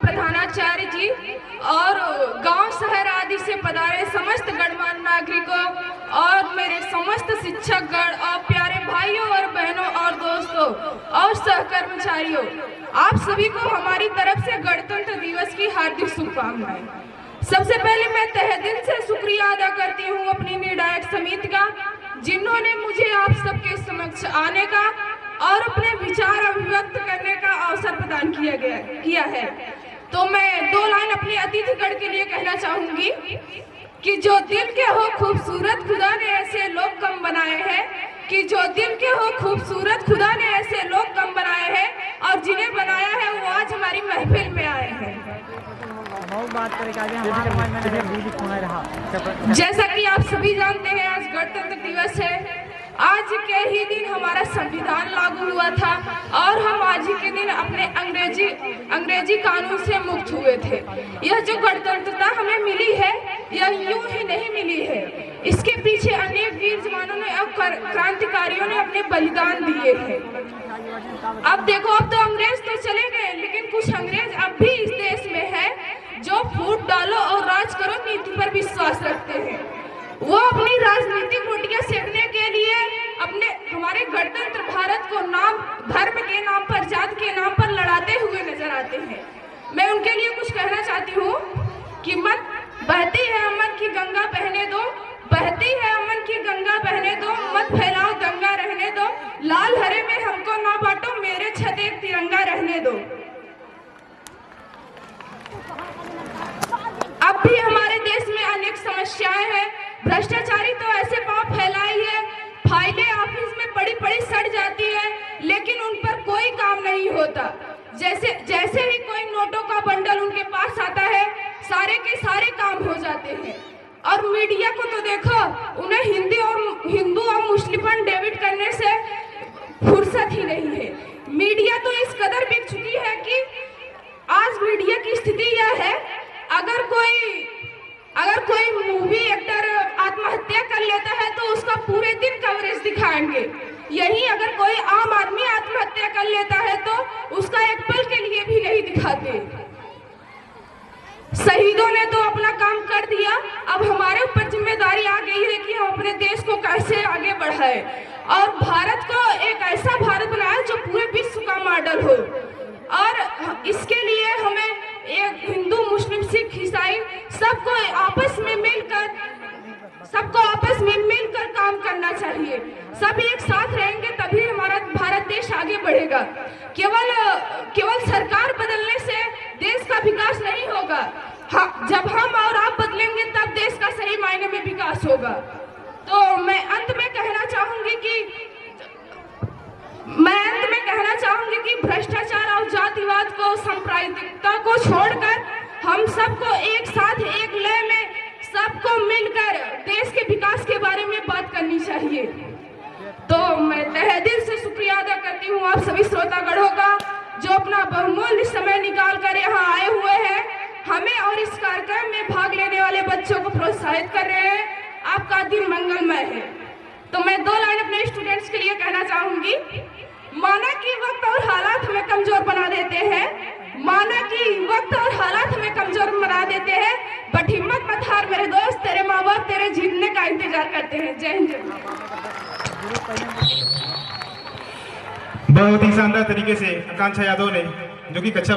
प्रधानाचार्य जी और गांव शहर आदि से पधारे समस्त गणमान्य नागरिकों और मेरे समस्त शिक्षकगण और प्यारे भाइयों और बहनों और दोस्तों और सहकर्मचारियों, आप सभी को हमारी तरफ से गणतंत्र दिवस की हार्दिक शुभकामनाएं। सबसे पहले मैं तहे दिल से शुक्रिया अदा करती हूँ अपनी निर्णायक समिति का, जिन्होंने मुझे आप सबके समक्ष आने का और अपने विचार अभिव्यक्त करने का अवसर प्रदान किया है। तो मैं 2 लाइन अपने अतिथिगण के लिए कहना चाहूंगी कि जो दिल के हो खूबसूरत खुदा ने ऐसे लोग कम बनाए हैं, कि जो दिल के हो खूबसूरत खुदा ने ऐसे लोग कम बनाए हैं और जिन्हें बनाया है वो आज हमारी महफिल में आए हैं। जैसा कि आप सभी जानते हैं आज गणतंत्र दिवस है। आज के ही दिन हमारा संविधान लागू हुआ था और हम आज ही के दिन अपने अंग्रेजी कानून से मुक्त हुए थे। यह जो गणतंत्रता हमें मिली है यह यूं ही नहीं मिली है, इसके पीछे अनेक वीर जवानों ने और क्रांतिकारियों ने अपने बलिदान दिए हैं। अब देखो, अब तो अंग्रेज तो चले गए, लेकिन कुछ अंग्रेज अब भी इस देश में है जो फूट डालो और राज करो नीति पर विश्वास रखते हैं। वो अपनी राजनीतिक रोटियां सेकने के लिए अपने हमारे गणतंत्र भारत को नाम धर्म के नाम पर, जात के नाम पर लड़ाते हुए नजर आते हैं। मैं उनके लिए कुछ कहना चाहती हूँ कि मत बहती है अमन की गंगा बहने दो, बहती है अमन की गंगा बहने दो, मत फैलाओ दंगा रहने दो, लाल हरे में हमको ना बांटो, मेरे छत एक तिरंगा रहने दो। अब भी हमारे देश में अनेक समस्याएं हैं। भ्रष्टाचारी तो ऐसे पाप फैलाई है, फाइलें ऑफिस में पड़ी सड़ जाती है, लेकिन उन पर कोई काम नहीं होता। जैसे ही कोई नोटों का बंडल उनके पास आता है, सारे के सारे काम हो जाते हैं। और मीडिया को तो देखो, उन्हें हिंदू और मुस्लिम पर डेबिट करने से फुर्सत ही नहीं है। मीडिया तो इस कदर बिक चुकी है कि आज मीडिया की स्थिति यह है, अगर कोई मूवी एक्टर आत्महत्या कर लेता है तो उसका पूरे दिन कवरेज दिखाएंगे। यही अगर कोई आम आदमी आत्महत्या कर लेता है तो उसका एक पल के लिए भी नहीं दिखाते। शहीदों ने तो अपना काम कर दिया, अब हमारे ऊपर जिम्मेदारी आ गई है कि हम अपने देश को कैसे आगे बढ़ाएं और भारत को एक ऐसा भारत बनाए जो पूरे विश्व का मॉडल हो। और इसके लिए हमें एक हिंदू, मुस्लिम, सिख, ईसाई सबको आपस में मिलकर काम करना चाहिए। सब एक साथ रहेंगे तभी हमारा भारत देश आगे बढ़ेगा। केवल सरकार बदलने से देश का विकास नहीं होगा। जब हम और आप बदलेंगे तब देश का सही मायने में विकास होगा। तो मैं अंत में कहना चाहूंगी कि भ्रष्टाचार और जातिवाद को, सांप्रदायिकता को छोड़कर हम सबको एक साथ एक लय में सबको मिलकर देश के विकास के बारे में बात करनी चाहिए। तो मैं तहे दिल से शुक्रिया अदा करती हूँ आप सभी श्रोतागणों का, जो अपना बहुमूल्य समय निकाल कर यहाँ आए हुए हैं, हमें और इस कार्यक्रम में भाग लेने वाले बच्चों को प्रोत्साहित कर रहे हैं। आपका दिन मंगलमय है। तो मैं 2 लाइन अपने स्टूडेंट्स के लिए कहना चाहूंगी। माना कि वक्त और हालात हमें कमजोर बना देते हैं, माना कि वक्त और हालात हमें कमजोर बना देते हैं, बट हिम्मत मत हार मेरे दोस्त, तेरे माँ बाप तेरे जीतने का इंतजार करते हैं। जय हिंद। बहुत ही शानदार तरीके से आकांक्षा यादव ने, जो कि कक्षा